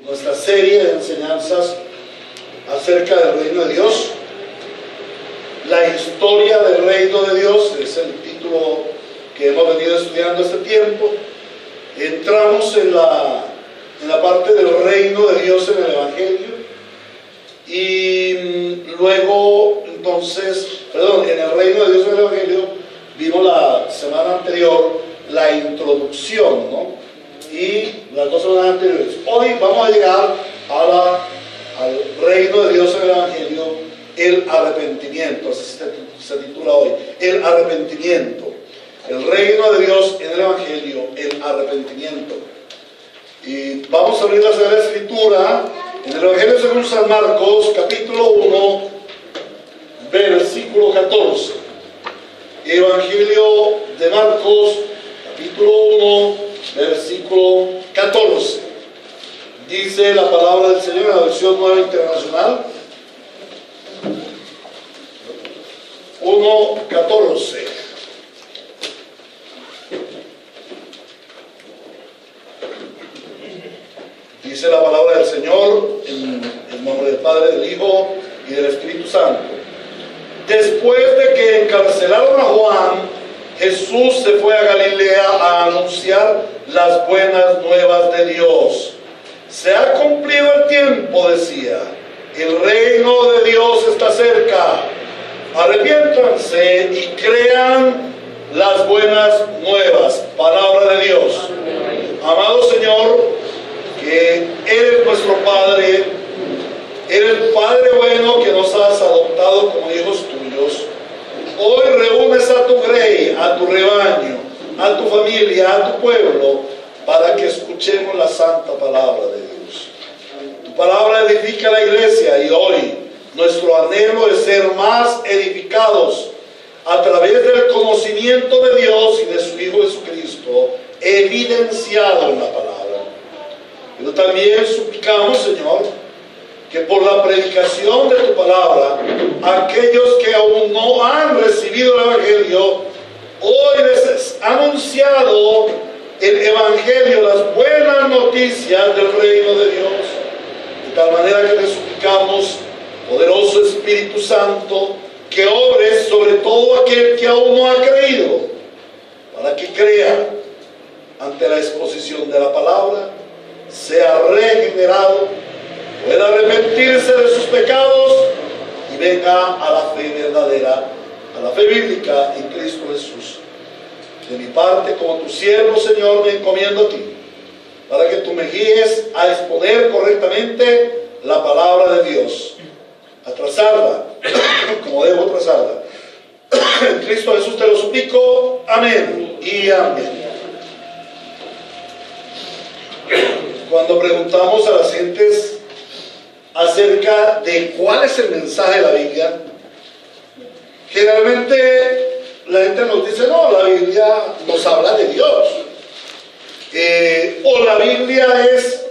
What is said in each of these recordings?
nuestra serie de enseñanzas acerca del reino de Dios. La historia del reino de Dios es el título que hemos venido estudiando este tiempo. Entramos en la parte del reino de Dios en el Evangelio y luego entonces, en el reino de Dios en el Evangelio vimos la semana anterior la introducción, ¿no? Y las dos semanas anteriores. Hoy vamos a llegar al reino de Dios en el Evangelio, el arrepentimiento. Así se titula hoy, el arrepentimiento. El reino de Dios en el Evangelio, el arrepentimiento. Y vamos a abrir la Sagrada Escritura en el Evangelio según San Marcos, capítulo 1, versículo 14. Evangelio de Marcos, capítulo 1, versículo 14. Dice la palabra del Señor en la versión Nueva Internacional. 1:14. Dice la palabra del Señor en el nombre del Padre, del Hijo y del Espíritu Santo. Después de que encarcelaron a Juan, Jesús se fue a Galilea a anunciar las buenas nuevas de Dios. Se ha cumplido el tiempo, decía. El reino de Dios está cerca. Arrepiéntanse y crean las buenas nuevas. Palabra de Dios. Amado Señor, que eres nuestro Padre, eres Padre bueno que nos has adoptado como hijos tuyos. Hoy reúnes a tu grey, a tu rebaño, a tu familia, a tu pueblo, para que escuchemos la santa palabra de Dios. Tu palabra edifica la iglesia y hoy nuestro anhelo es ser más edificados a través del conocimiento de Dios y de su Hijo Jesucristo, evidenciado en la palabra. Pero también suplicamos, Señor, que por la predicación de tu palabra, aquellos que aún no han recibido el Evangelio, hoy les es anunciado el Evangelio, las buenas noticias del reino de Dios. De tal manera que te suplicamos, poderoso Espíritu Santo, que obres sobre todo aquel que aún no ha creído, para que crea ante la exposición de la palabra, sea regenerado, pueda arrepentirse de sus pecados y venga a la fe verdadera, a la fe bíblica en Cristo Jesús. De mi parte, como tu siervo, Señor, me encomiendo a ti, para que tú me guíes a exponer correctamente la palabra de Dios, a trazarla como debo trazarla. En Cristo Jesús te lo suplico. Amén y amén. Cuando preguntamos a las gentes acerca de cuál es el mensaje de la Biblia, generalmente la gente nos dice: no, la Biblia nos habla de Dios, o la Biblia es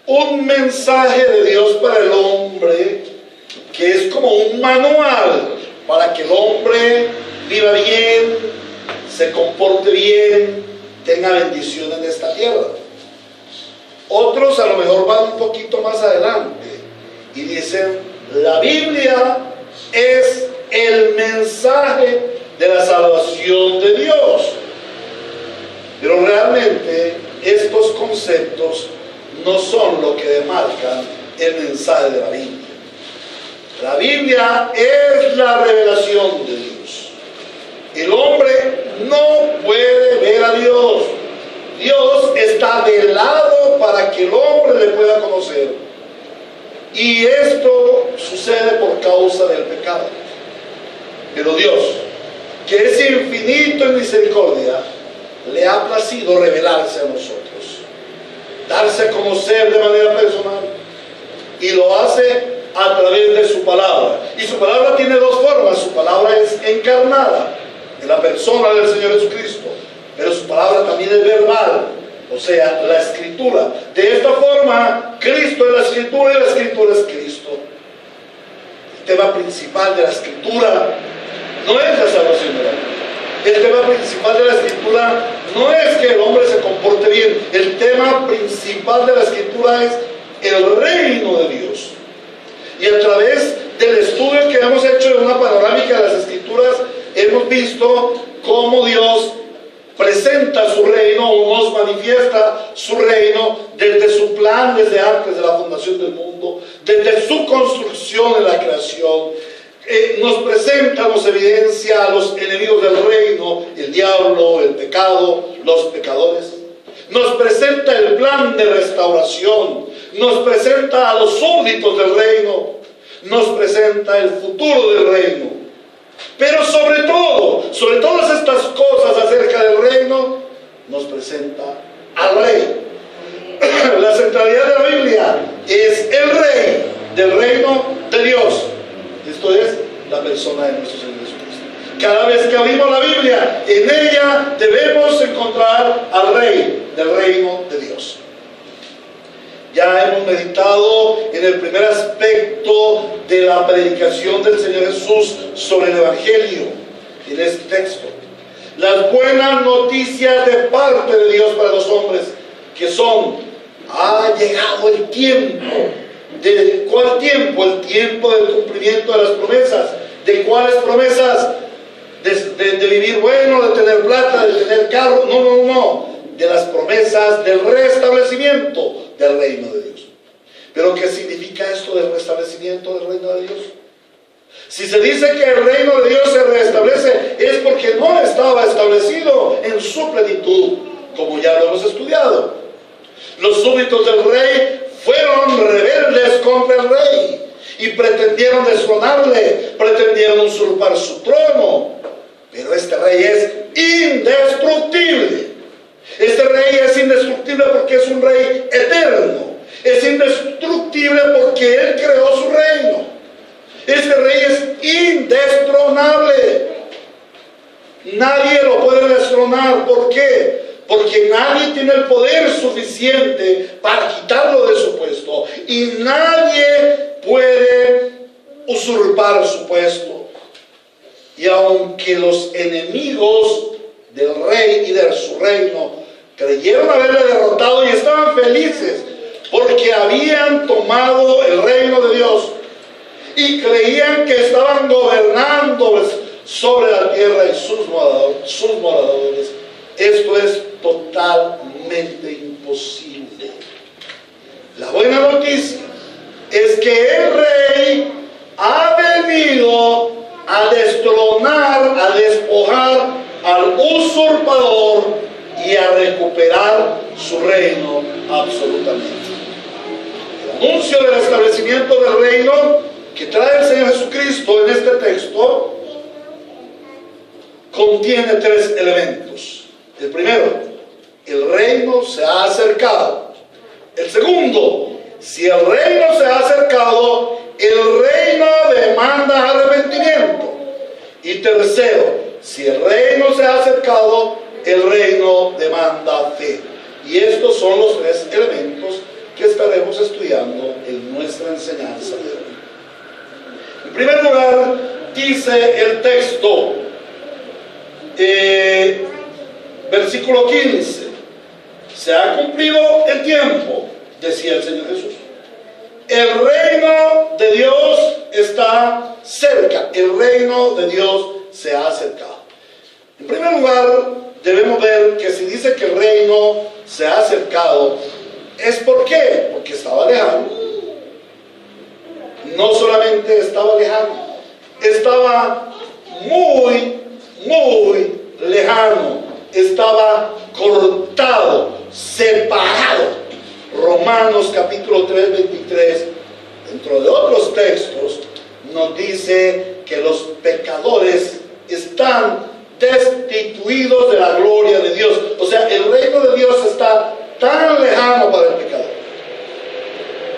un mensaje de Dios para el hombre, que es como un manual para que el hombre viva bien, se comporte bien, tenga bendición en esta tierra. Otros a lo mejor van un poquito más adelante y dicen: la Biblia es el mensaje de la salvación de Dios. Pero realmente estos conceptos no son lo que demarcan el mensaje de la Biblia. La Biblia es la revelación de Dios. El hombre no puede ver a Dios. Dios está velado para que el hombre le pueda conocer. Y esto sucede por causa del pecado. Pero Dios, que es infinito en misericordia, le ha placido revelarse a nosotros, darse a conocer de manera personal. Y lo hace a través de su palabra. Y su palabra tiene dos formas. Su palabra es encarnada en la persona del Señor Jesucristo, pero su palabra también es verbal, o sea, la escritura. De esta forma, Cristo es la escritura y la escritura es Cristo. El tema principal de la escritura no es la salvación de la vida. El tema principal de la escritura no es que el hombre se comporte bien. El tema principal de la escritura es el reino de Dios. Y a través del estudio que hemos hecho de una panorámica de las Escrituras, hemos visto cómo Dios presenta su reino o nos manifiesta su reino desde su plan, desde antes de la fundación del mundo, desde su construcción en la creación. Nos presenta, nos evidencia a los enemigos del reino, el diablo, el pecado, los pecadores. Nos presenta el plan de restauración, nos presenta a los súbditos del reino, nos presenta el futuro del reino. Pero sobre todo, sobre todas estas cosas acerca del reino, nos presenta al rey. La centralidad de la Biblia es el rey del reino de Dios. Esto es la persona de nuestro Señor Jesucristo. Cada vez que abrimos la Biblia, en ella debemos encontrar al rey del reino de Dios. Ya hemos meditado en el primer aspecto de la predicación del Señor Jesús sobre el Evangelio, en este texto. Las buenas noticias de parte de Dios para los hombres, que son: ha llegado el tiempo. ¿De cuál tiempo? El tiempo del cumplimiento de las promesas. ¿De cuáles promesas? De vivir bueno, de tener plata, de tener carro. No. De las promesas del restablecimiento del reino de Dios. ¿Pero qué significa esto del restablecimiento del reino de Dios? Si se dice que el reino de Dios se restablece, es porque no estaba establecido en su plenitud, como ya lo hemos estudiado. Los súbditos del rey fueron rebeldes contra el rey y pretendieron destronarle, pretendieron usurpar su trono. Pero este rey es indestructible. Este rey es indestructible porque es un rey eterno. Es indestructible porque Él creó su reino. Este rey es indestronable. Nadie lo puede destronar. ¿Por qué? Porque nadie tiene el poder suficiente para quitarlo de su puesto. Y nadie puede usurpar su puesto. Y aunque los enemigos del rey y de su reino creyeron haberle derrotado y estaban felices porque habían tomado el reino de Dios y creían que estaban gobernando sobre la tierra y sus moradores, esto es totalmente imposible. La buena noticia es que el rey ha venido a destronar, a despojar al usurpador y a recuperar su reino absolutamente. El anuncio del establecimiento del reino que trae el Señor Jesucristo en este texto contiene tres elementos. El primero: el reino se ha acercado. El segundo: si el reino se ha acercado, el reino demanda arrepentimiento. Y tercero: si el reino se ha acercado, el reino demanda fe. Y estos son los tres elementos que estaremos estudiando en nuestra enseñanza de hoy. En primer lugar, dice el texto, versículo 15: se ha cumplido el tiempo, decía el Señor Jesús. El reino de Dios está cerca. El reino de Dios se ha acercado. En primer lugar, debemos ver que si dice que el reino se ha acercado, ¿es por qué? Porque estaba lejano. No solamente estaba lejano, estaba muy lejano, estaba cortado, separado. Romanos capítulo 3, 23, dentro de otros textos, nos dice que los pecadores están destituidos de la gloria de Dios. O sea, el reino de Dios está tan lejano para el pecador,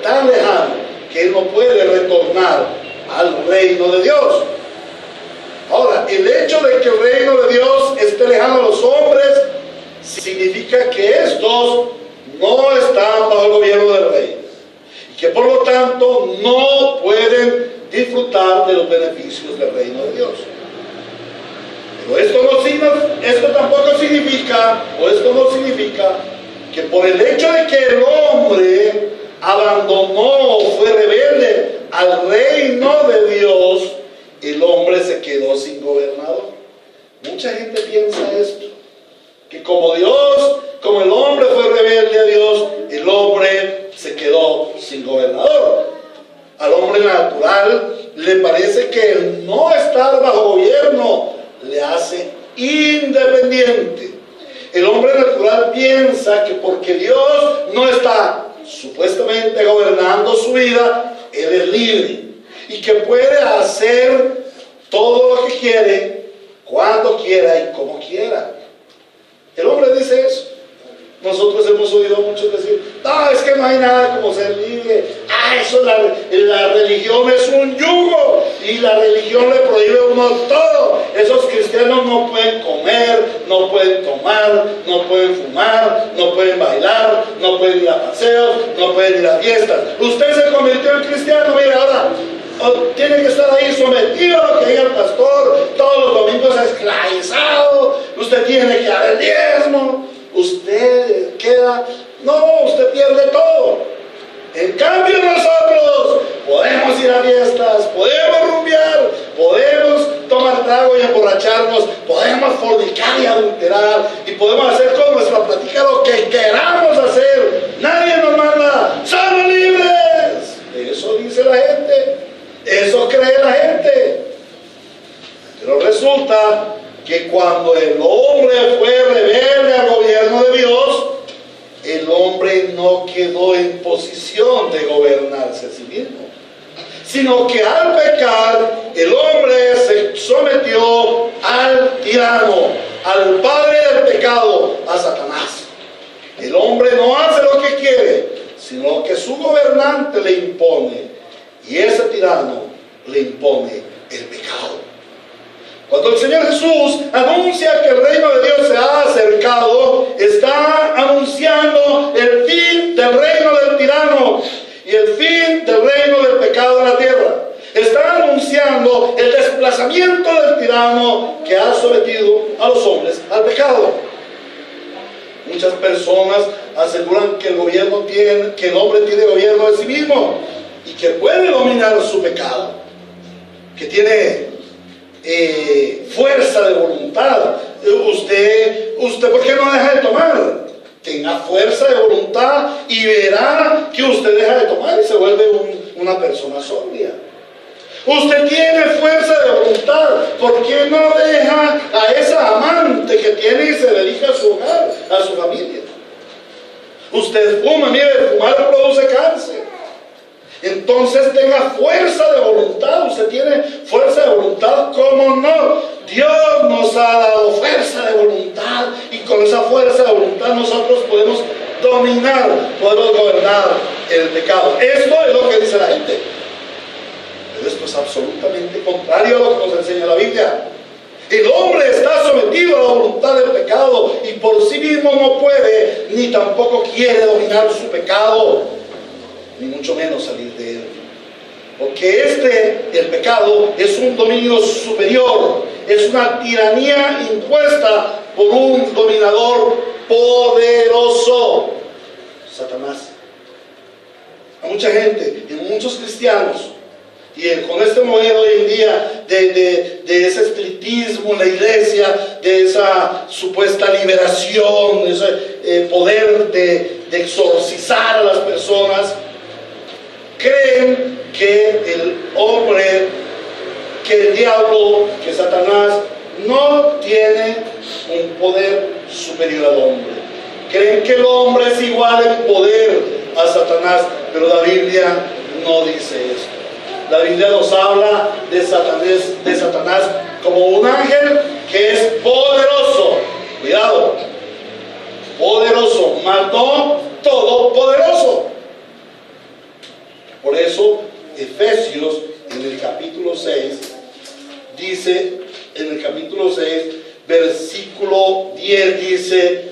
tan lejano, que él no puede retornar al reino de Dios. Ahora, el hecho de que el reino de Dios esté lejano a los hombres significa que estos no están bajo el gobierno del rey y que por lo tanto no pueden disfrutar de los beneficios del reino de Dios. Pero esto tampoco significa, esto no significa que por el hecho de que el hombre abandonó, fue rebelde al reino de Dios, el hombre se quedó sin gobernador. Mucha gente piensa esto, que como el hombre fue rebelde a Dios, el hombre se quedó sin gobernador. Al hombre natural le parece que el no estar bajo gobierno le hace independiente. El hombre natural piensa que porque Dios no está supuestamente gobernando su vida, él es libre y que puede hacer todo lo que quiere, cuando quiera y como quiera. El hombre dice eso. Nosotros hemos oído a muchos decir: no, es que no hay nada como ser libre. Eso la religión es un yugo y la religión le prohíbe a uno todo. Esos cristianos no pueden comer, no pueden tomar, no pueden fumar, no pueden bailar, no pueden ir a paseos, no pueden ir a fiestas. Usted se convirtió en cristiano, mire, ahora tiene que estar ahí sometido a lo que diga el pastor, todos los domingos esclavizado, usted tiene que dar el diezmo, usted queda, no, usted pierde todo. En cambio nosotros podemos ir a fiestas, podemos rumbear, podemos tomar trago y emborracharnos, podemos fornicar y adulterar, y podemos hacer con nuestra plática lo que queramos hacer. Nadie nos manda, somos libres. Eso dice la gente, eso cree la gente. Pero resulta que cuando el hombre fue rebelde al gobierno de Dios, el hombre no quedó en posición de gobernarse a sí mismo, sino que al pecar, el hombre se sometió al tirano, al padre del pecado, a Satanás. El hombre no hace lo que quiere, sino lo que su gobernante le impone, y ese tirano le impone el pecado. Cuando el Señor Jesús anuncia que el reino de Dios se ha acercado, está anunciando el fin del reino del tirano y el fin del reino del pecado en la tierra. Está anunciando el desplazamiento del tirano que ha sometido a los hombres al pecado. Muchas personas aseguran que el hombre tiene gobierno de sí mismo y que puede dominar su pecado, que tiene fuerza de voluntad. Usted ¿por qué no deja de tomar? Tenga fuerza de voluntad y verá que usted deja de tomar y se vuelve una persona sobria. Usted tiene fuerza de voluntad, ¿por qué no deja a esa amante que tiene y se dedica a su hogar, a su familia? Usted fuma, mire, fumar produce cáncer. Entonces tenga fuerza de voluntad. Usted tiene fuerza de voluntad, ¿cómo no? Dios nos ha dado fuerza de voluntad, y con esa fuerza de voluntad nosotros podemos dominar, podemos gobernar el pecado. Esto es lo que dice la gente, pero esto es absolutamente contrario a lo que nos enseña la Biblia. El hombre está sometido a la voluntad del pecado y por sí mismo no puede ni tampoco quiere dominar su pecado, ni mucho menos salir de él. Porque el pecado es un dominio superior, es una tiranía impuesta por un dominador poderoso, Satanás. A mucha gente, y muchos cristianos, y con este modelo hoy en día de ese espiritismo en la iglesia, de esa supuesta liberación, de ese poder de exorcizar a las personas, creen que el hombre, que el diablo, que Satanás no tiene un poder superior al hombre. Creen que el hombre es igual en poder a Satanás, pero la Biblia no dice eso. La Biblia nos habla de Satanás como un ángel que es poderoso. Cuidado, poderoso, mas no todopoderoso. Por eso Efesios en el capítulo 6 dice, en el capítulo 6 versículo 10 dice: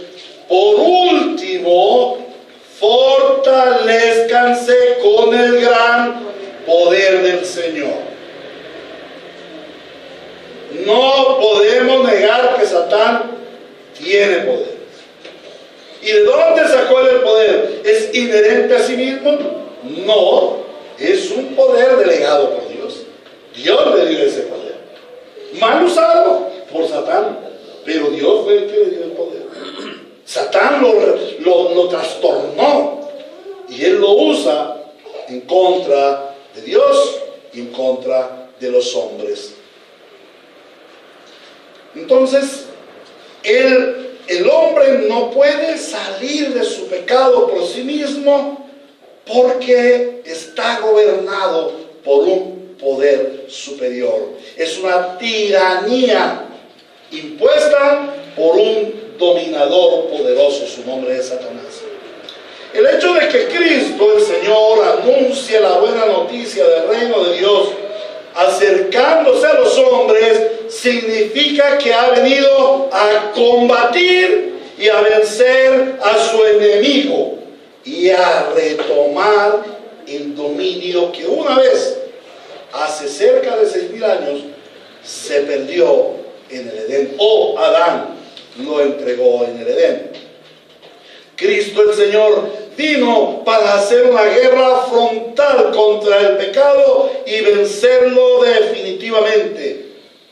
por último, fortalezcanse con el gran poder del Señor. No podemos negar que Satán tiene poder. ¿Y de dónde sacó él el poder? ¿Es inherente a sí mismo? No, es un poder delegado por Dios. Dios le dio ese poder. Mal usado por Satán, pero Dios fue el que le dio el poder. Satán lo trastornó y él lo usa en contra de Dios y en contra de los hombres. Entonces, el hombre no puede salir de su pecado por sí mismo porque está gobernado por un poder superior. Es una tiranía impuesta por un dominador poderoso. Su nombre es Satanás. El hecho de que Cristo, el Señor, anuncie la buena noticia del reino de Dios acercándose a los hombres, significa que ha venido a combatir y a vencer a su enemigo y a retomar el dominio que una vez, hace cerca de 6,000 años, se perdió en el Edén, o Adán lo entregó en el Edén. Cristo el Señor vino para hacer una guerra frontal contra el pecado y vencerlo definitivamente,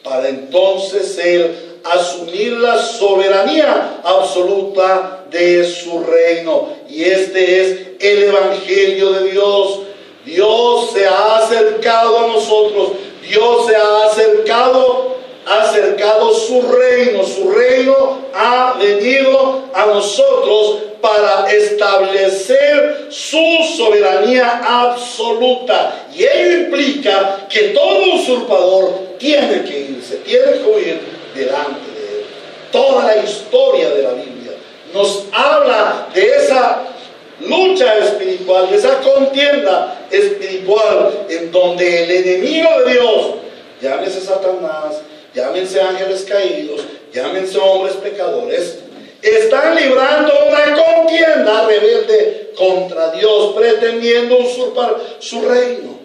para entonces Él asumir la soberanía absoluta de su reino. Y este es el Evangelio de Dios. Dios se ha acercado a nosotros. Dios se ha acercado su reino ha venido a nosotros para establecer su soberanía absoluta, y ello implica que todo usurpador tiene que irse, tiene que huir delante de él. Toda la historia de la Biblia nos habla de esa lucha espiritual, de esa contienda espiritual, en donde el enemigo de Dios, llámese Satanás, llámense ángeles caídos, llámense hombres pecadores, están librando una contienda rebelde contra Dios, pretendiendo usurpar su reino.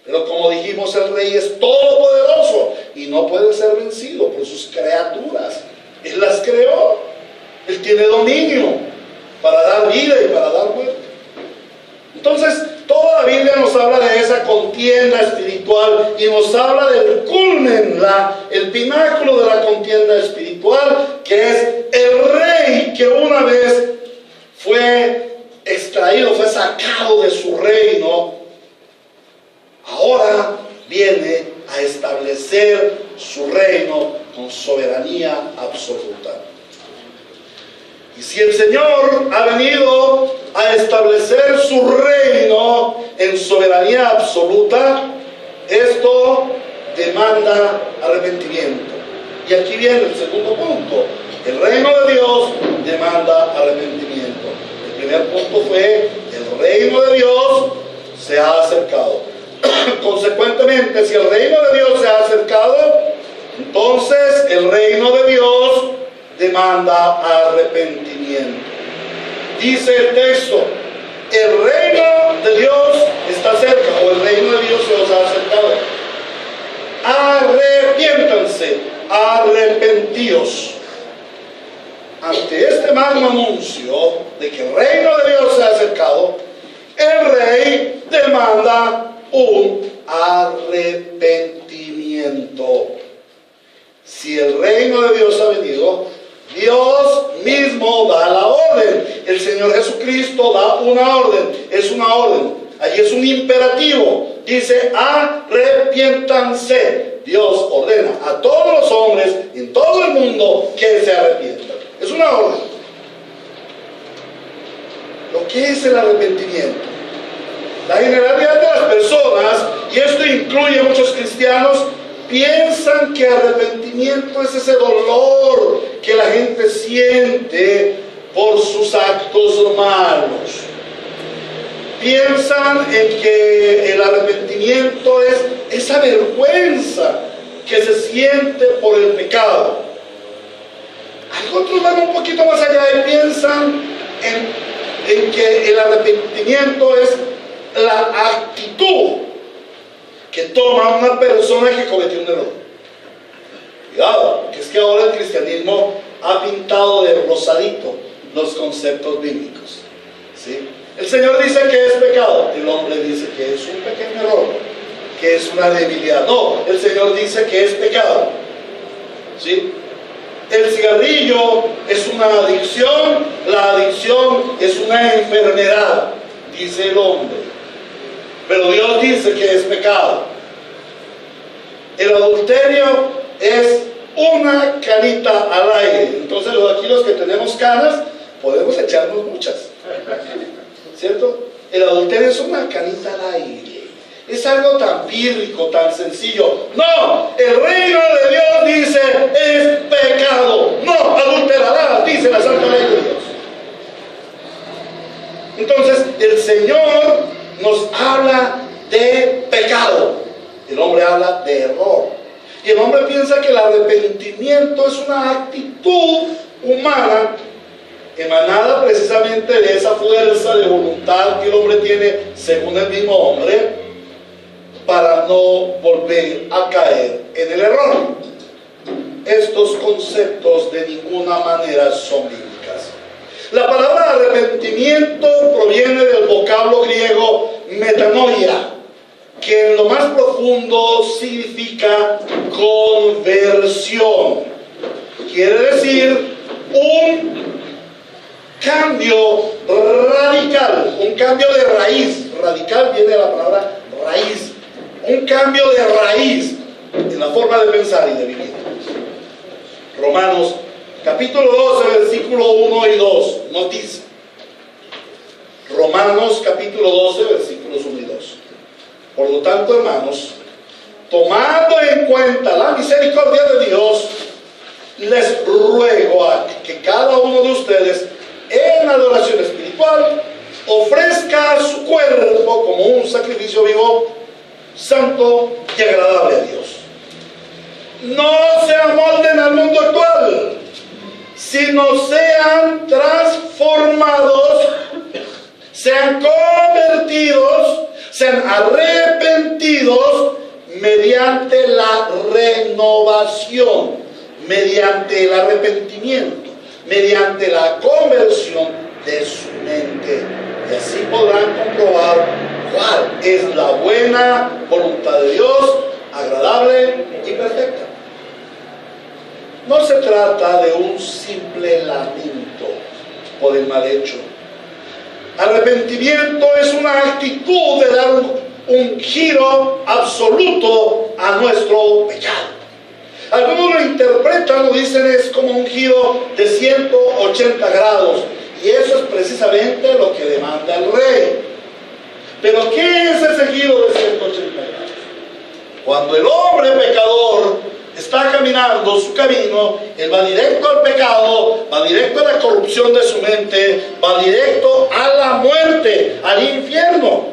Pero como dijimos, el rey es todopoderoso y no puede ser vencido por sus criaturas. Él las creó. Él tiene dominio para dar vida y para dar muerte. Entonces, toda la Biblia nos habla de esa contienda espiritual y nos habla del culmen, el pináculo de la contienda espiritual, que es el rey que una vez fue extraído, fue sacado de su reino. Ahora viene a establecer su reino con soberanía absoluta. Y si el Señor ha venido a establecer su reino en soberanía absoluta, esto demanda arrepentimiento. Y aquí viene el segundo punto. El reino de Dios demanda arrepentimiento. El primer punto fue: el reino de Dios se ha acercado. Consecuentemente, si el reino de Dios se ha acercado, entonces el reino de Dios demanda arrepentimiento. Dice el texto: el reino de Dios está cerca, o el reino de Dios se os ha acercado. Arrepiéntanse, arrepentíos. Ante este magno anuncio de que el reino de Dios se ha acercado, el rey demanda un arrepentimiento. Si el reino de Dios ha venido, Dios mismo da la orden. El Señor Jesucristo da una orden. Es una orden. Allí es un imperativo. Dice: arrepiéntanse. Dios ordena a todos los hombres en todo el mundo que se arrepientan. Es una orden. ¿Lo que es el arrepentimiento? La generalidad de las personas, y esto incluye a muchos cristianos, piensan que arrepentimiento es ese dolor que la gente siente por sus actos malos. Piensan en que el arrepentimiento es esa vergüenza que se siente por el pecado. Otros van un poquito más allá y piensan en que el arrepentimiento es la actitud que toma una persona que cometió un error. Cuidado, que es que ahora el cristianismo ha pintado de rosadito los conceptos bíblicos, ¿sí? El Señor dice que es pecado, el hombre dice que es un pequeño error, que es una debilidad. No, el Señor dice que es pecado, ¿sí? El cigarrillo es una adicción, la adicción es una enfermedad, dice el hombre, pero Dios dice que es pecado. El adulterio es una canita al aire. Entonces aquí los que tenemos canas podemos echarnos muchas, ¿cierto? El adulterio es una canita al aire. Es algo tan pírrico, tan sencillo. No, el reino de Dios dice es pecado. No, adulterarás, dice la santa ley de Dios. Entonces el Señor nos habla de pecado, el hombre habla de error, y el hombre piensa que el arrepentimiento es una actitud humana emanada precisamente de esa fuerza de voluntad que el hombre tiene según el mismo hombre para no volver a caer en el error. Estos conceptos de ninguna manera son bíblicos. La palabra arrepentimiento proviene del vocablo griego metanoia, que en lo más profundo significa conversión. Quiere decir un cambio radical, un cambio de raíz. Radical viene de la palabra raíz. Un cambio de raíz en la forma de pensar y de vivir. Romanos capítulo 12, versículo 1 y 2 nos dice. Romanos capítulo 12, versículos 1 y 2. Por lo tanto, hermanos, tomando en cuenta la misericordia de Dios, les ruego a que cada uno de ustedes en adoración espiritual ofrezca su cuerpo como un sacrificio vivo, santo y agradable a Dios. No se amolden al mundo actual, sino sean transformados, sean convertidos, sean arrepentidos mediante la renovación, mediante el arrepentimiento, mediante la conversión de su mente. Y así podrán comprobar cuál es la buena voluntad de Dios, agradable y perfecta. No se trata de un simple lamento por el mal hecho. Arrepentimiento es una actitud de dar un giro absoluto a nuestro pecado. Algunos lo interpretan, lo dicen, es como un giro de 180 grados. Y eso es precisamente lo que demanda el rey. Pero ¿qué es ese giro de 180 grados? Cuando el hombre pecador está caminando su camino, él va directo al pecado, va directo a la corrupción de su mente, va directo a la muerte, al infierno.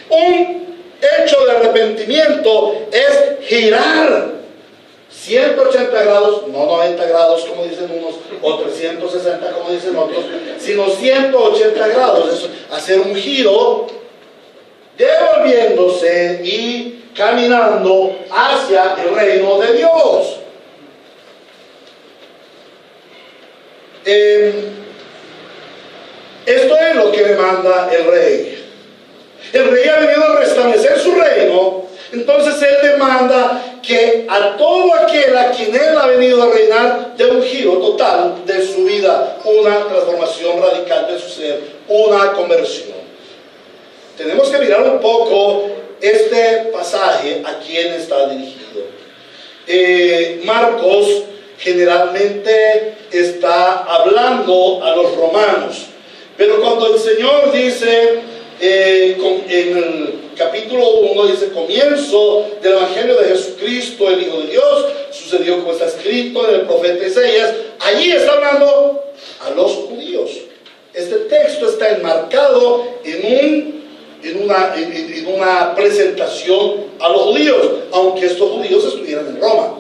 Un hecho de arrepentimiento es girar 180 grados, no 90 grados como dicen unos, o 360 como dicen otros, sino 180 grados, es hacer un giro, devolviéndose y caminando hacia el reino de Dios. Esto es lo que demanda el rey. El rey ha venido a restablecer su reino. Entonces él demanda que a todo aquel a quien él ha venido a reinar dé un giro total de su vida, una transformación radical de su ser, una conversión. Tenemos que mirar un poco este pasaje a quién está dirigido. Marcos generalmente está hablando a los romanos, pero cuando el Señor dice en el capítulo 1, dice: comienzo del Evangelio de Jesucristo, el Hijo de Dios, sucedió como está escrito en el profeta Isaías. Allí está hablando a los judíos. Este texto está enmarcado en una presentación a los judíos, aunque estos judíos estuvieran en Roma.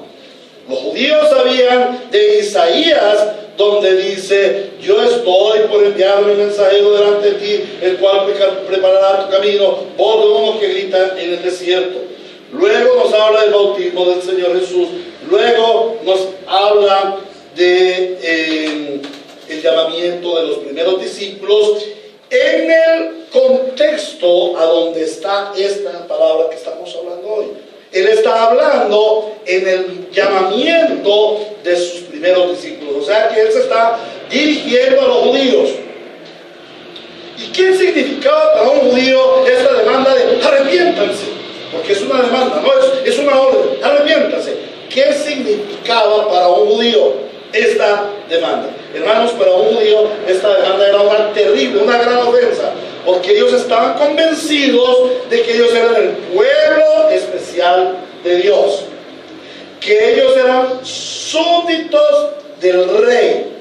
Los judíos sabían de Isaías, donde dice: yo estoy por enviar mi mensajero delante de ti, el cual preparará tu camino, voz de uno que grita en el desierto. Luego nos habla del bautismo del Señor Jesús. Luego nos habla de el llamamiento de los primeros discípulos en el contexto a donde está esta palabra que estamos hablando hoy. Él está hablando en el llamamiento de sus primeros discípulos. O sea que él se está dirigiendo a los judíos. ¿Y qué significaba para un judío esta demanda de arrepiéntanse? Porque es una demanda, no es una orden, arrepiéntanse. ¿Qué significaba para un judío esta demanda? Hermanos, para un judío esta demanda era una terrible, una gran ofensa, porque ellos estaban convencidos de que ellos eran el pueblo especial de Dios, que ellos eran súbditos del rey,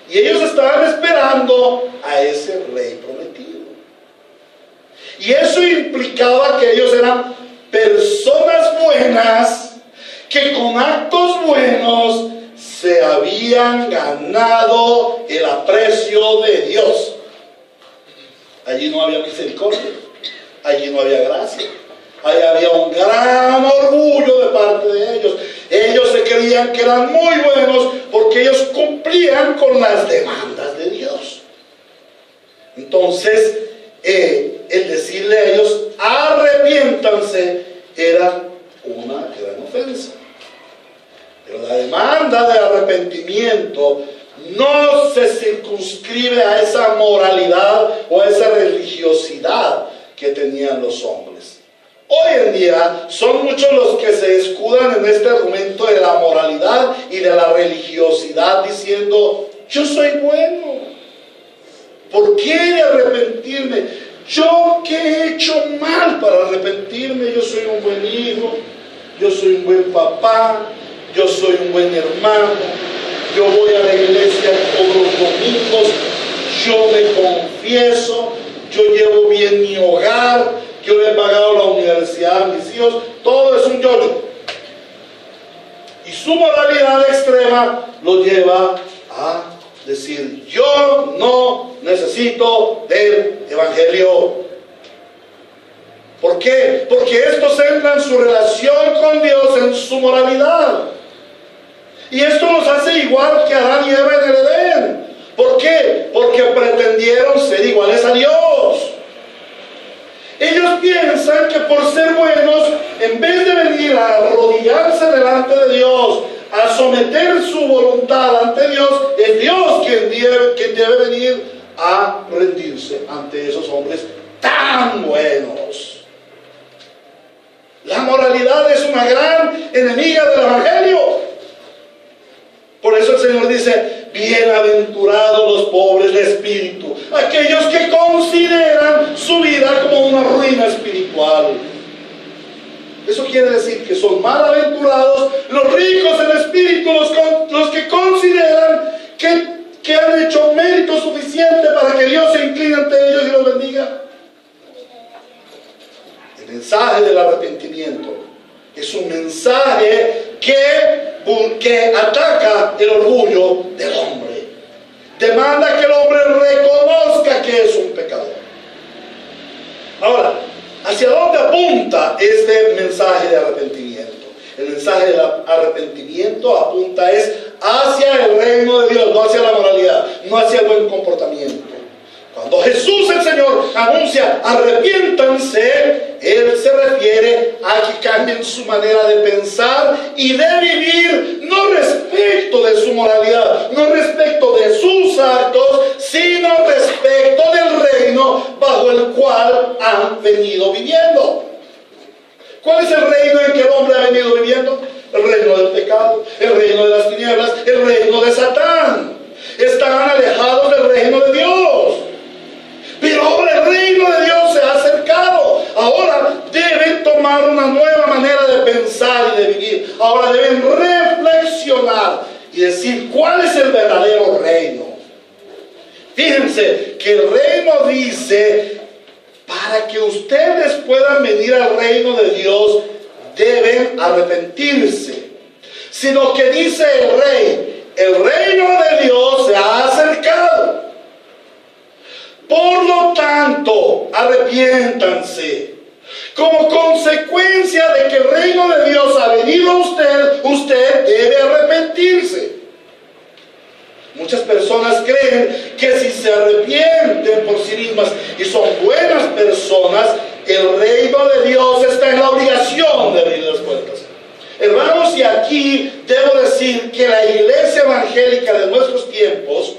y ellos estaban esperando a ese rey prometido. Y eso implicaba que ellos eran personas buenas, que con actos buenos se habían ganado el aprecio de Dios. Allí no había misericordia, allí no había gracia, allí había un gran orgullo de parte de ellos. Ellos se creían que eran muy buenos porque ellos cumplían con las demandas de Dios. Entonces, el decirle a ellos arrepiéntanse era una gran ofensa. Pero la demanda de arrepentimiento no se circunscribe a esa moralidad o a esa religiosidad que tenían los hombres. Hoy en día son muchos los que se escudan en este argumento de la moralidad y de la religiosidad diciendo, yo soy bueno, ¿por qué arrepentirme? ¿Yo qué he hecho mal para arrepentirme? Yo soy un buen hijo, yo soy un buen papá, yo soy un buen hermano, yo voy a la iglesia todos los domingos, yo me confieso, yo llevo bien mi hogar, yo le he pagado la universidad a mis hijos, todo es un yo-yo. Y su moralidad extrema lo lleva a decir, yo no necesito del evangelio. ¿Por qué? Porque esto centra en su relación con Dios, en su moralidad. Y esto nos hace igual que Adán y Eva en el Edén. ¿Por qué? Porque pretendieron ser iguales a Dios. Ellos piensan que por ser buenos, en vez de venir a arrodillarse delante de Dios, a someter su voluntad ante Dios, es Dios quien debe venir a rendirse ante esos hombres tan buenos. La moralidad es una gran enemiga del evangelio. Por eso el Señor dice, bienaventurados los pobres de espíritu, aquellos que consideran su vida como una ruina espiritual. Eso quiere decir que son malaventurados los ricos en espíritu, los que consideran que han hecho mérito suficiente para que Dios se incline ante ellos y los bendiga. El mensaje del arrepentimiento es un mensaje que ataca el orgullo del hombre. Demanda que el hombre reconozca que es un pecador. Ahora, ¿hacia dónde apunta este mensaje de arrepentimiento? El mensaje del arrepentimiento apunta hacia el reino de Dios, no hacia la moralidad, no hacia el buen comportamiento. Cuando Jesús el Señor anuncia arrepiéntanse, Él se refiere a que cambien su manera de pensar y de vivir, no respecto de su moralidad, no respecto de sus actos, sino respecto del reino bajo el cual han venido viviendo. ¿Cuál es el reino en que el hombre ha venido viviendo? El reino del pecado, el reino de las tinieblas, el reino de Satán. Están alejados del reino de Dios. Pero ahora el reino de Dios se ha acercado. Ahora deben tomar una nueva manera de pensar y de vivir. Ahora deben reflexionar y decir cuál es el verdadero reino. Fíjense que el reino dice, para que ustedes puedan venir al reino de Dios, deben arrepentirse. Sino que dice el rey, el reino de Dios se ha acercado. Por lo tanto, arrepiéntanse. Como consecuencia de que el reino de Dios ha venido a usted, usted debe arrepentirse. Muchas personas creen que si se arrepienten por sí mismas y son buenas personas, el reino de Dios está en la obligación de abrir las puertas. Hermanos, y aquí debo decir que la iglesia evangélica de nuestros tiempos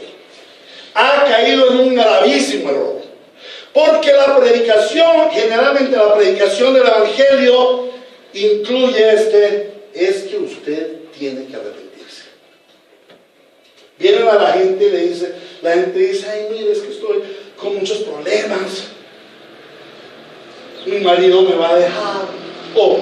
ha caído en un gravísimo error. Porque la predicación, generalmente la predicación del evangelio, incluye es que usted tiene que arrepentirse. Vienen a la gente y la gente dice, ay, mire, es que estoy con muchos problemas. Mi marido me va a dejar, o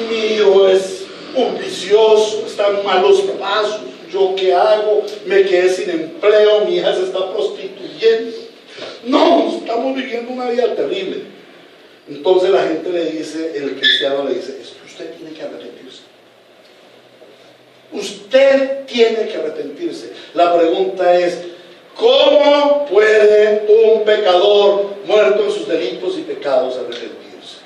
mi hijo es un vicioso, está en malos pasos, ¿yo qué hago? Me quedé sin empleo, mi hija se está prostituyendo. No, estamos viviendo una vida terrible. Entonces la gente le dice, el cristiano le dice, es que usted tiene que arrepentirse. Usted tiene que arrepentirse. La pregunta es, ¿cómo puede un pecador muerto en sus delitos y pecados arrepentirse?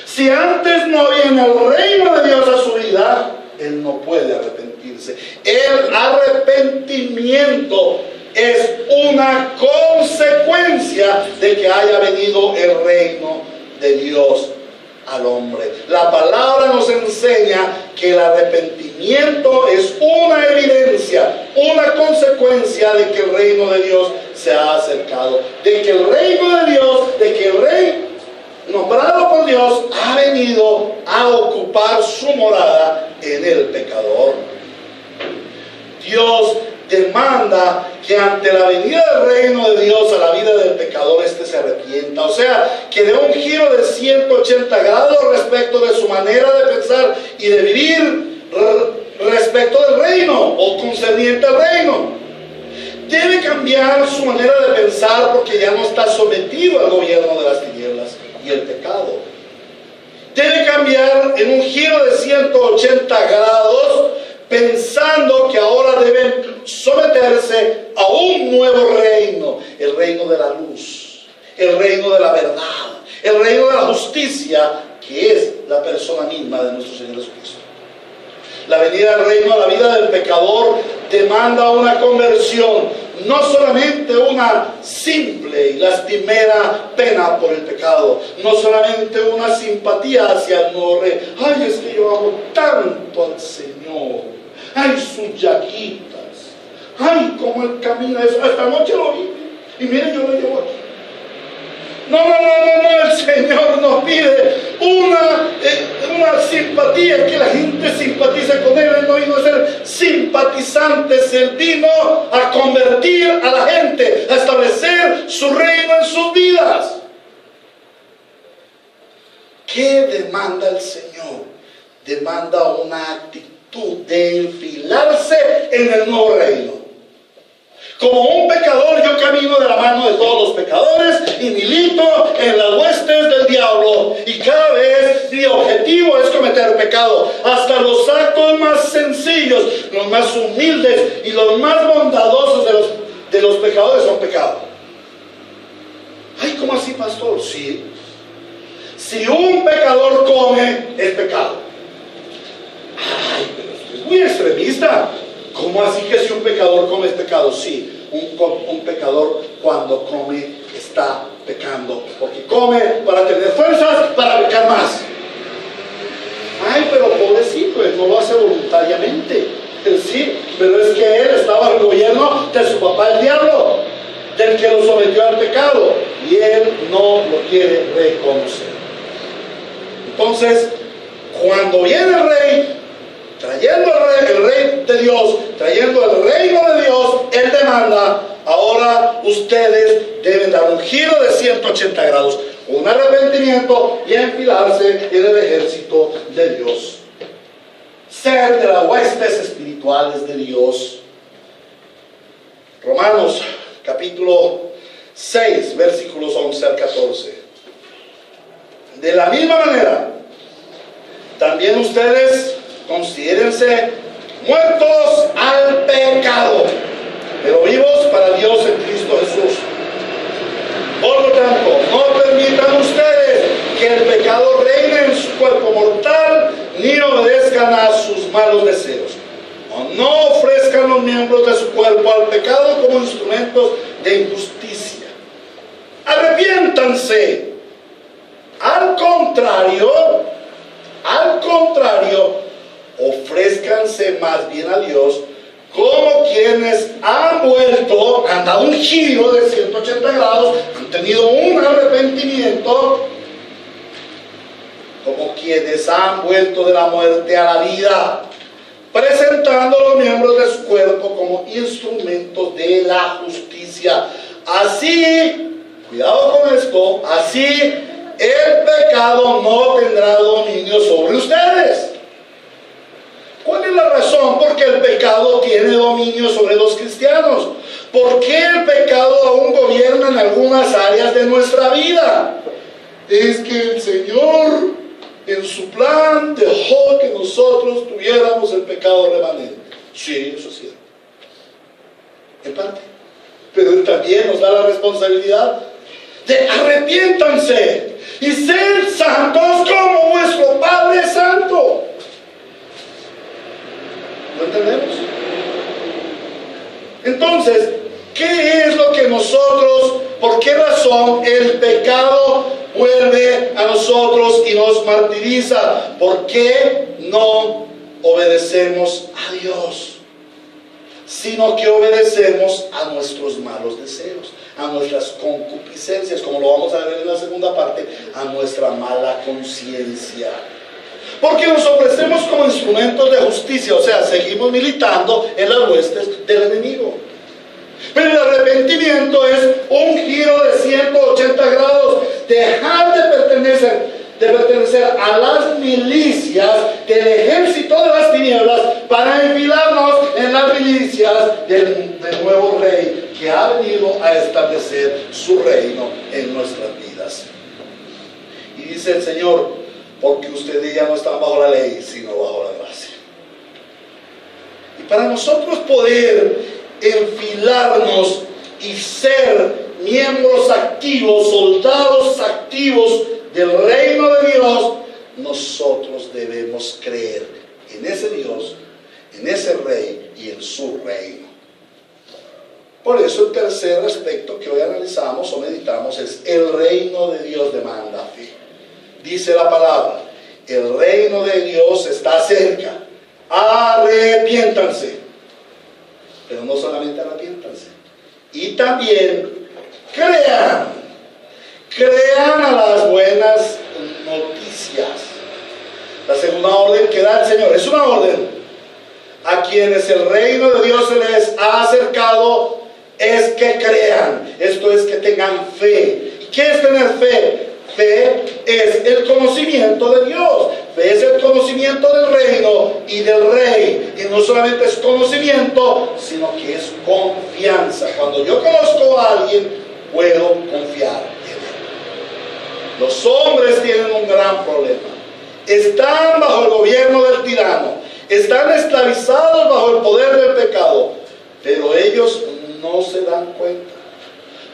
Si antes no viene el reino de Dios a su vida, él no puede arrepentirse. El arrepentimiento es una consecuencia de que haya venido el reino de Dios al hombre. La palabra nos enseña que el arrepentimiento es una evidencia, una consecuencia de que el reino de Dios se ha acercado, de que el reino de Dios, de que el rey nombrado por Dios ha venido a ocupar su morada en el pecador. Dios demanda que ante la venida del reino de Dios a la vida del pecador, éste se arrepienta. O sea, que dé un giro de 180 grados respecto de su manera de pensar y de vivir respecto del reino o concerniente al reino. Debe cambiar su manera de pensar porque ya no está sometido al gobierno de las tinieblas y el pecado. Debe cambiar en un giro de 180 grados pensando que ahora deben someterse a un nuevo reino, el reino de la luz, el reino de la verdad, el reino de la justicia, que es la persona misma de nuestro Señor Jesucristo. La venida del reino a la vida del pecador demanda una conversión, no solamente una simple y lastimera pena por el pecado, no solamente una simpatía hacia el nuevo rey. Ay, es que yo amo tanto al Señor. Ay, sus llaguitas. Ay, cómo él camina eso. Esta noche lo vi. Y miren, yo lo llevo aquí. No, el Señor nos pide una simpatía, que la gente simpatice con Él. Él no vino a ser simpatizantes, Él vino a convertir a la gente, a establecer su reino en sus vidas. ¿Qué demanda el Señor? Demanda una actitud de enfilarse en el nuevo reino. Como un pecador, yo camino de la mano de todos los pecadores y milito en las huestes del diablo. Y cada vez mi objetivo es cometer pecado. Hasta los actos más sencillos, los más humildes y los más bondadosos de los pecadores son pecado. Ay, ¿cómo así, pastor? Sí. Si un pecador come, es pecado. Ay, pero usted es muy extremista. ¿Cómo así que si un pecador come es pecado? Sí, un pecador cuando come está pecando, porque come para tener fuerzas para pecar más. Ay, pero pobrecito, él no lo hace voluntariamente. Él sí, pero es que él está bajo el gobierno de su papá el diablo, del que lo sometió al pecado, y él no lo quiere reconocer. Entonces, cuando viene el rey, trayendo el rey de Dios, trayendo el reino de Dios, Él demanda, ahora ustedes deben dar un giro de 180 grados, un arrepentimiento y enfilarse en el ejército de Dios. Ser de las huestes espirituales de Dios. Romanos capítulo 6, versículos 11 al 14. De la misma manera, también ustedes considérense muertos al pecado, pero vivos para Dios en Cristo Jesús. Por lo tanto, no permitan ustedes que el pecado reine en su cuerpo mortal, ni obedezcan a sus malos deseos. O no ofrezcan los miembros de su cuerpo al pecado como instrumentos de injusticia. Arrepiéntanse. Al contrario, ofrézcanse más bien a Dios como quienes han dado un giro de 180 grados, han tenido un arrepentimiento, como quienes han vuelto de la muerte a la vida, presentando los miembros de su cuerpo como instrumentos de la justicia. Así, cuidado con esto, así el pecado no tendrá dominio sobre ustedes. ¿Cuál es la razón por qué el pecado tiene dominio sobre los cristianos? ¿Por qué el pecado aún gobierna en algunas áreas de nuestra vida? Es que el Señor en su plan dejó que nosotros tuviéramos el pecado remanente. Sí, eso es cierto. En parte. Pero Él también nos da la responsabilidad de arrepiéntanse y ser santos como vuestro Padre es santo. ¿Lo entendemos? Entonces, ¿qué es lo que por qué razón el pecado vuelve a nosotros y nos martiriza? ¿Por qué no obedecemos a Dios? Sino que obedecemos a nuestros malos deseos, a nuestras concupiscencias, como lo vamos a ver en la segunda parte, a nuestra mala conciencia. Porque nos ofrecemos como instrumentos de justicia, o sea, seguimos militando en las huestes del enemigo. Pero el arrepentimiento es un giro de 180 grados, dejar de pertenecer a las milicias del ejército de las tinieblas para enfilarnos en las milicias del nuevo rey que ha venido a establecer su reino en nuestras vidas. Y dice el Señor, porque ustedes ya no están bajo la ley, sino bajo la gracia. Y para nosotros poder enfilarnos y ser miembros activos, soldados activos del reino de Dios, nosotros debemos creer en ese Dios, en ese rey y en su reino. Por eso el tercer aspecto que hoy analizamos o meditamos es el reino de Dios demanda fe. Dice la palabra, el reino de Dios está cerca, arrepiéntanse. Pero no solamente arrepiéntanse, y también crean a las buenas noticias. La segunda orden que da el Señor es una orden a quienes el reino de Dios se les ha acercado, es que crean, esto es que tengan fe. ¿Y qué es tener fe? Fe es el conocimiento de Dios, fe es el conocimiento del reino y del rey, y no solamente es conocimiento, sino que es confianza. Cuando yo conozco a alguien, puedo confiar en él. Los hombres tienen un gran problema, están bajo el gobierno del tirano, están esclavizados bajo el poder del pecado, pero ellos no se dan cuenta.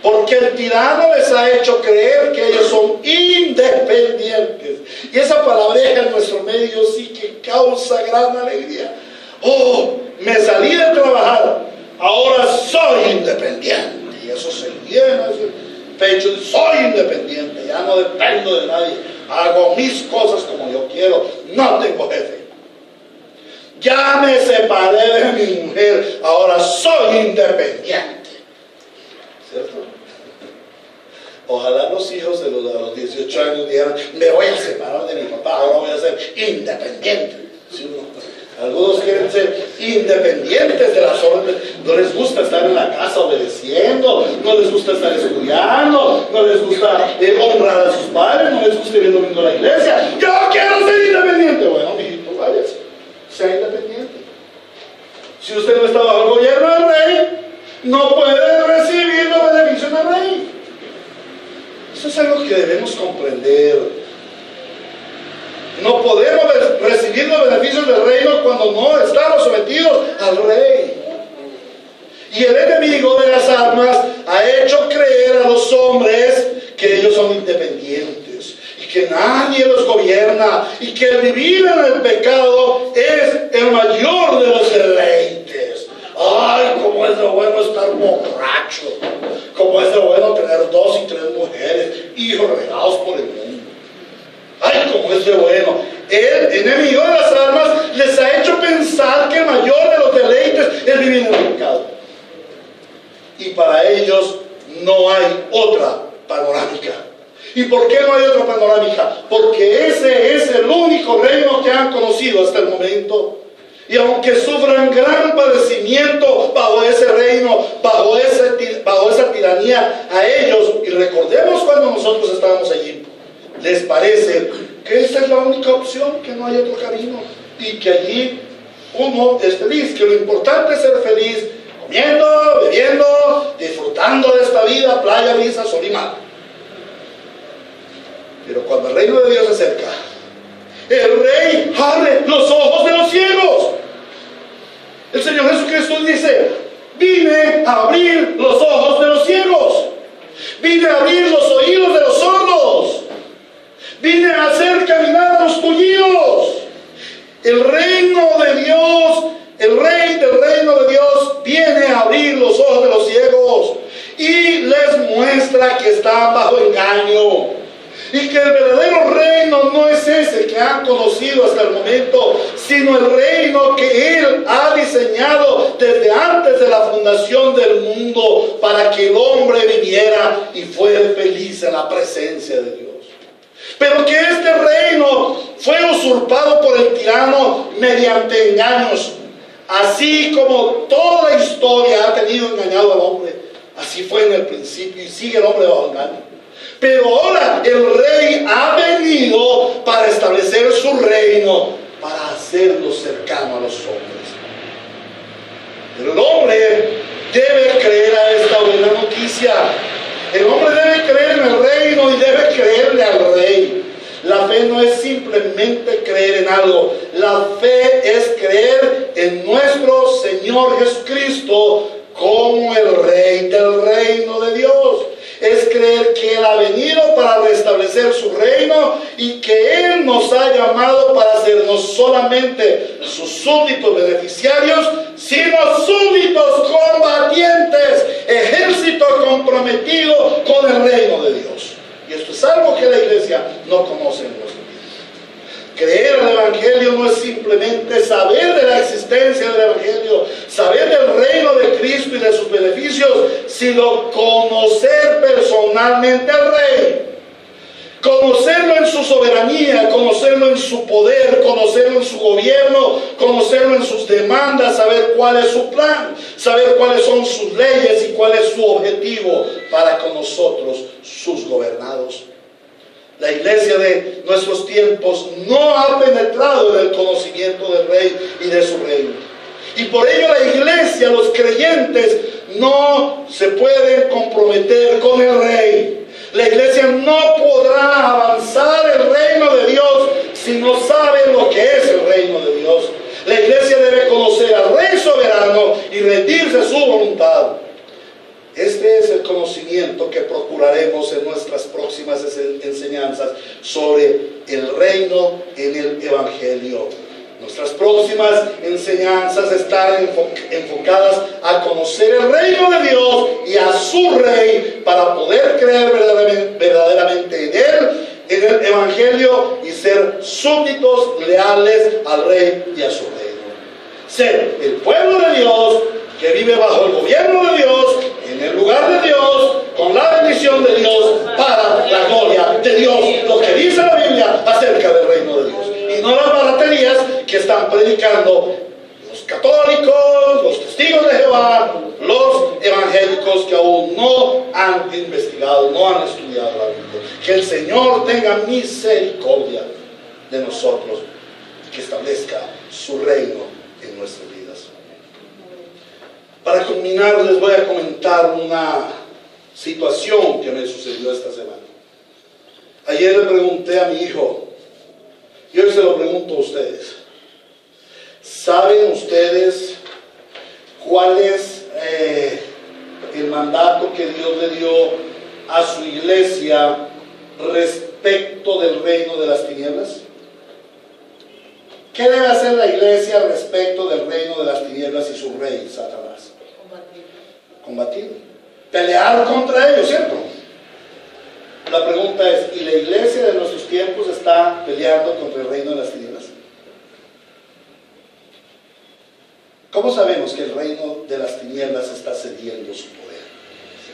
Porque el tirano les ha hecho creer que ellos son independientes. Y esa palabreja en nuestro medio sí que causa gran alegría. Oh, me salí de trabajar, ahora soy independiente. Y eso se llena ese pecho. Soy independiente, ya no dependo de nadie. Hago mis cosas como yo quiero, no tengo jefe. Ya me separé de mi mujer, ahora soy independiente. ¿Cierto? Ojalá los hijos de los 18 años dijeran, me voy a separar de mi papá, ahora voy a ser independiente. ¿Sí? Algunos quieren ser independientes de las órdenes, no les gusta estar en la casa obedeciendo, no les gusta estar estudiando, no les gusta honrar a sus padres, no les gusta ir el domingo a la iglesia. Yo quiero ser independiente. Bueno, mijito, váyase, sea independiente. Si usted no está bajo el gobierno del rey, no puede recibir los beneficios del rey. Eso es algo que debemos comprender. No podemos recibir los beneficios del reino cuando no estamos sometidos al rey. Y el enemigo de las almas ha hecho creer a los hombres que ellos son independientes y que nadie los gobierna y que el vivir en el pecado es el mayor de los deleites. de bueno estar borracho, como es de bueno tener 2 y 3 mujeres, hijos regados por el mundo. Ay, como es de bueno. El enemigo de las almas les ha hecho pensar que el mayor de los deleites es vivir en el pecado. Y para ellos no hay otra panorámica. ¿Y por qué no hay otra panorámica? Porque ese es el único reino que han conocido hasta el momento. Y aunque sufran gran padecimiento bajo ese reino, bajo esa tiranía, a ellos, y recordemos cuando nosotros estábamos allí, les parece que esa es la única opción, que no hay otro camino, y que allí uno es feliz, que lo importante es ser feliz, comiendo, bebiendo, disfrutando de esta vida, playa, brisa, sol y mar. Pero cuando el reino de Dios se acerca, el rey abre los ojos de los ciegos. El Señor Jesucristo dice: vine a abrir los ojos de los ciegos, vine a abrir los oídos de los sordos, vine a hacer caminar a los tullidos. El reino de Dios, el rey del reino de Dios viene a abrir los ojos de los ciegos y les muestra que están bajo engaño. Y que el verdadero reino no es ese que han conocido hasta el momento, sino el reino que Él ha diseñado desde antes de la fundación del mundo, para que el hombre viniera y fuera feliz en la presencia de Dios. Pero que este reino fue usurpado por el tirano mediante engaños, así como toda la historia ha tenido engañado al hombre. Así fue en el principio y sigue el hombre bajo engaño. Pero ahora el rey ha venido para establecer su reino, para hacerlo cercano a los hombres. Pero el hombre debe creer a esta buena noticia. El hombre debe creer en el reino y debe creerle al rey. La fe no es simplemente creer en algo. La fe es creer en nuestro Señor Jesucristo como el rey del reino de Dios. Es creer que Él ha venido para restablecer su reino y que Él nos ha llamado para ser no solamente sus súbditos beneficiarios, sino súbditos combatientes, ejército comprometido con el reino de Dios. Y esto es algo que la iglesia no conoce en los días. Creer el Evangelio no es simplemente saber de la existencia del Evangelio, saber del reino de Cristo y de sus beneficios, sino conocer personalmente al Rey. Conocerlo en su soberanía, conocerlo en su poder, conocerlo en su gobierno, conocerlo en sus demandas, saber cuál es su plan, saber cuáles son sus leyes y cuál es su objetivo para con nosotros, sus gobernados. La iglesia de nuestros tiempos no ha penetrado en el conocimiento del Rey y de su reino. Y por ello la iglesia, los creyentes, no se pueden comprometer con el Rey. La iglesia no podrá avanzar el reino de Dios si no sabe lo que es el reino de Dios. La iglesia debe conocer al Rey soberano y rendirse a su voluntad. Este es el conocimiento que procuraremos en nuestras próximas enseñanzas sobre el reino en el Evangelio. Nuestras próximas enseñanzas están enfocadas a conocer el reino de Dios y a su Rey para poder creer verdaderamente en Él, en el Evangelio, y ser súbditos leales al Rey y a su reino. Ser el pueblo de Dios que vive bajo el gobierno de Dios, en el lugar de Dios, con la bendición de Dios, para la gloria de Dios. Lo que dice la Biblia acerca del reino de Dios. Y no las baraterías que están predicando los católicos, los testigos de Jehová, los evangélicos que aún no han investigado, no han estudiado la Biblia. Que el Señor tenga misericordia de nosotros y que establezca su reino en nuestras vidas. Para culminar, les voy a comentar una situación que me sucedió esta semana. Ayer le pregunté a mi hijo, y hoy se lo pregunto a ustedes: ¿saben ustedes cuál es el mandato que Dios le dio a su iglesia respecto del reino de las tinieblas? ¿Qué debe hacer la iglesia respecto del reino de las tinieblas y su rey, Satanás? combatir, pelear contra ellos, ¿cierto? La pregunta es, ¿y la iglesia de nuestros tiempos está peleando contra el reino de las tinieblas? ¿Cómo sabemos que el reino de las tinieblas está cediendo su poder?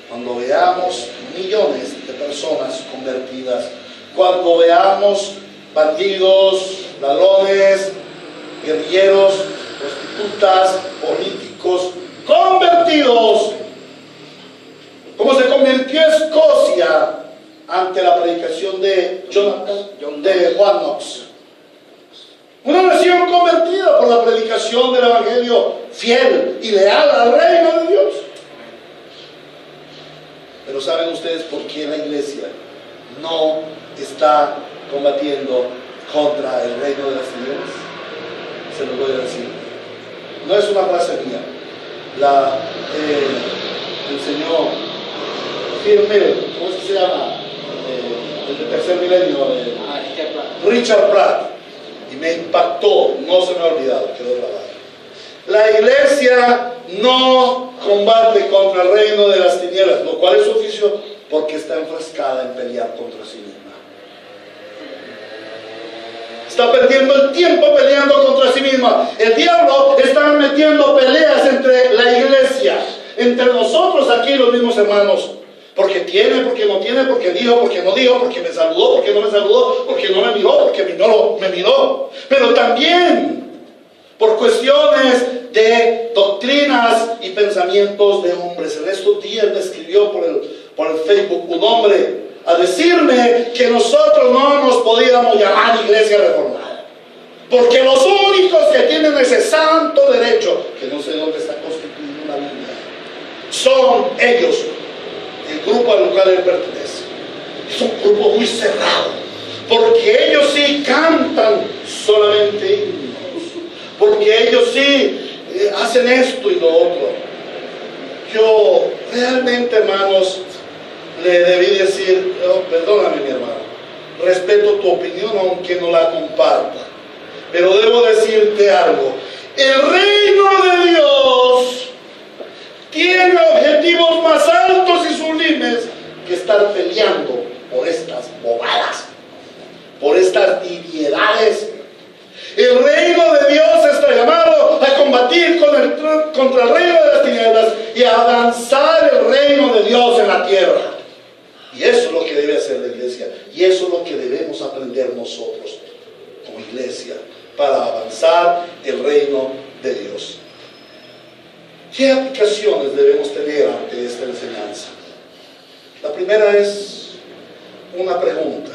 Cuando veamos millones de personas convertidas, cuando veamos bandidos, ladrones, guerrilleros, prostitutas, políticos convertidos, como se convirtió Escocia ante la predicación de Juan Knox. Una nación convertida por la predicación del evangelio fiel y leal al reino de Dios. Pero ¿saben ustedes por qué la iglesia no está combatiendo contra el reino de las tinieblas? Se los voy a decir. No es una frase mía. El señor Phil Miller, ¿cómo se llama? El del tercer milenio, Richard Pratt. Y me impactó, no se me ha olvidado, quedó grabado. La iglesia no combate contra el reino de las tinieblas, lo cual es su oficio, porque está enfrascada en pelear contra sí misma. Está perdiendo el tiempo peleando contra sí misma. El diablo está metiendo peleas entre la iglesia, entre nosotros aquí, los mismos hermanos. Porque tiene, porque no tiene, porque dijo, porque no dijo, porque me saludó, porque no me saludó, porque no me miró, porque me miró. Pero también por cuestiones de doctrinas y pensamientos de hombres. En estos días me escribió por el Facebook un hombre a decirme que nosotros no nos podíamos llamar iglesia reformada, porque los únicos que tienen ese santo derecho, que no sé dónde está constituido la Biblia, son ellos, el grupo al cual él pertenece. Es un grupo muy cerrado, porque ellos sí cantan solamente himnos, porque ellos sí hacen esto y lo otro. Yo realmente, hermanos, le debí decir, oh, perdóname mi hermano, respeto tu opinión aunque no la comparta, pero debo decirte algo. El reino de Dios tiene objetivos más altos y sublimes que estar peleando por estas bobadas, por estas nimiedades. El reino de Dios está llamado a combatir contra el reino de las tinieblas y a avanzar el reino de Dios en la tierra. Y eso es lo que debe hacer la iglesia, y eso es lo que debemos aprender nosotros como iglesia para avanzar el reino de Dios. ¿Qué aplicaciones debemos tener ante esta enseñanza? La primera es una pregunta.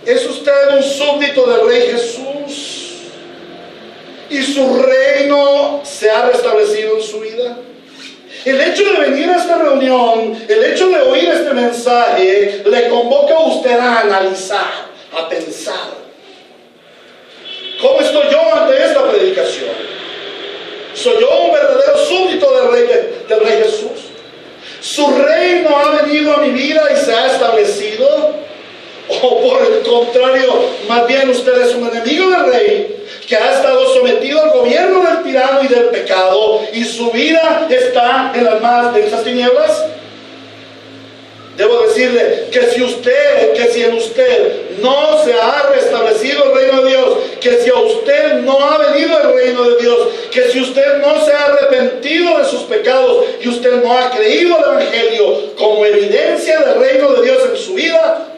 ¿Es usted un súbdito del Rey Jesús y su reino se ha restablecido en su vida? El hecho de venir a esta reunión, el hecho de oír este mensaje, le convoca a usted a analizar, a pensar. ¿Cómo estoy yo ante esta predicación? ¿Soy yo un verdadero súbdito del Rey Jesús? ¿Su reino ha venido a mi vida y se ha establecido? ¿O por el contrario, más bien usted es un enemigo del Rey, que ha estado sometido al gobierno del tirano y del pecado, y su vida está en las más densas tinieblas? Debo decirle que si en usted no se ha restablecido el reino de Dios, que si a usted no ha venido el reino de Dios, que si usted no se ha arrepentido de sus pecados y usted no ha creído el evangelio como evidencia del reino de Dios en su vida,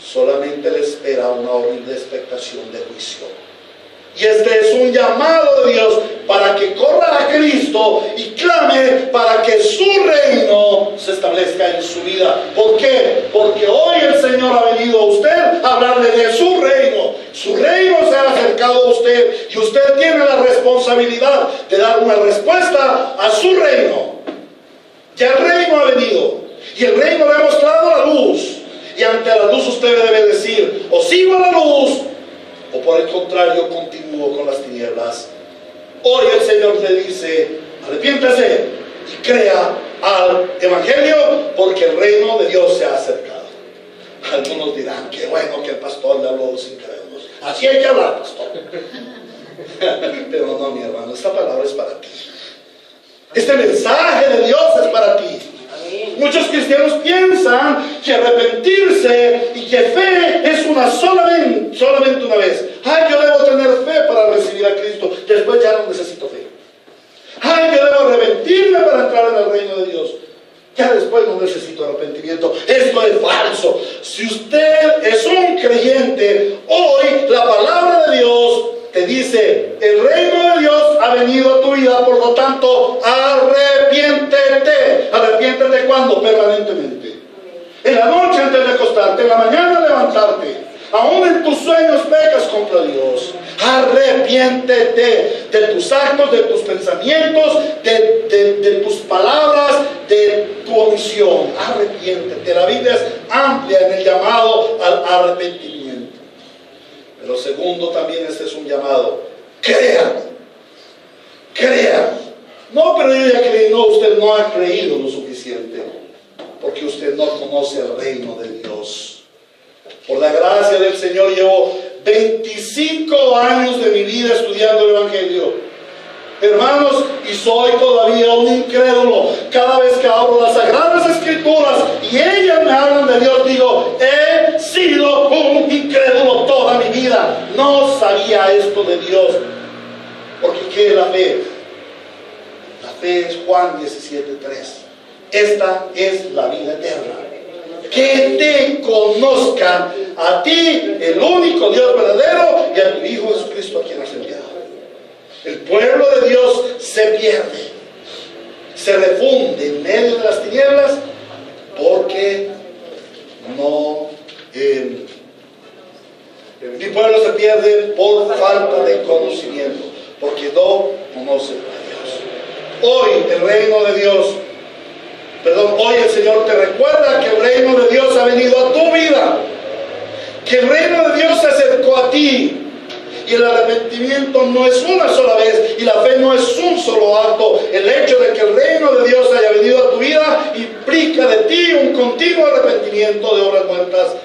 solamente le espera una horrible expectación de juicio. Y este es un llamado de Dios para que corra a Cristo y clame para que su reino se establezca en su vida. ¿Por qué? Porque hoy el Señor ha venido a usted a hablarle de su reino. Su reino se ha acercado a usted y usted tiene la responsabilidad de dar una respuesta a su reino. Ya el reino ha venido y el reino le ha mostrado la luz. Y ante la luz usted debe decir, o sigo a la luz, o por el contrario continúo con las tinieblas. Hoy el Señor le dice, arrepiéntase y crea al evangelio, porque el reino de Dios se ha acercado. Algunos dirán, qué bueno que el pastor le habló a los incrédulos. Así hay que hablar, pastor. Pero no, mi hermano, esta palabra es para ti. Este mensaje de Dios es para ti. Muchos cristianos piensan que arrepentirse y que fe es solamente una vez. Yo debo tener fe para recibir a Cristo, después ya no necesito fe. Yo debo arrepentirme para entrar en el reino de Dios, ya después no necesito arrepentimiento. Esto es falso. Si usted es un creyente, hoy la palabra de Dios te dice: el reino de Dios ha venido a tu vida, por lo tanto, arrepiéntete. ¿Arrepiéntete cuándo? Permanentemente. En la noche antes de acostarte, en la mañana levantarte. Aún en tus sueños pecas contra Dios. Arrepiéntete de tus actos, de tus pensamientos, de tus palabras, de tu omisión. Arrepiéntete. La Biblia es amplia en el llamado al arrepentimiento. Pero segundo, también este es un llamado: crean. Crean. No, pero yo ya creí. No, usted no ha creído lo suficiente, porque usted no conoce el reino de Dios. Por la gracia del Señor, llevo 25 años de mi vida estudiando el Evangelio, hermanos, y soy todavía un incrédulo. Cada vez que abro las Sagradas Escrituras y ellas me hablan de Dios, digo: he sido un incrédulo toda mi vida. No sabía esto de Dios. Porque ¿qué es la fe? La fe es Juan 17:3. Esta es la vida eterna: que te conozcan a ti, el único Dios verdadero, y a tu Hijo Jesucristo, a quien has enviado. El pueblo de Dios se pierde, se refunde en medio de las tinieblas, porque no... mi pueblo se pierde por falta de conocimiento, porque no conoce a Dios. Hoy el reino de Dios, hoy el Señor te recuerda que el reino de Dios ha venido a tu vida, que el reino de Dios se acercó a ti, y el arrepentimiento no es una sola vez, y la fe no es un solo acto. El hecho de que el reino de Dios haya venido a tu vida implica de ti un continuo arrepentimiento de obras muertas.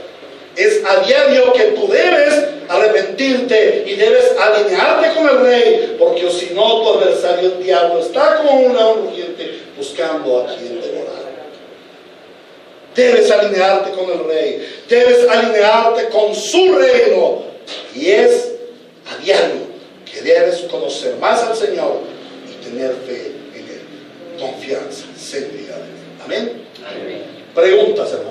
Es a diario que tú debes arrepentirte y debes alinearte con el Rey, porque si no, tu adversario, el diablo, está como un león rugiente buscando a quien devorar. Debes alinearte con el Rey, debes alinearte con su reino, y es a diario que debes conocer más al Señor y tener fe en Él, confianza, seguridad en Él. Amén. Amén. Preguntas, hermano.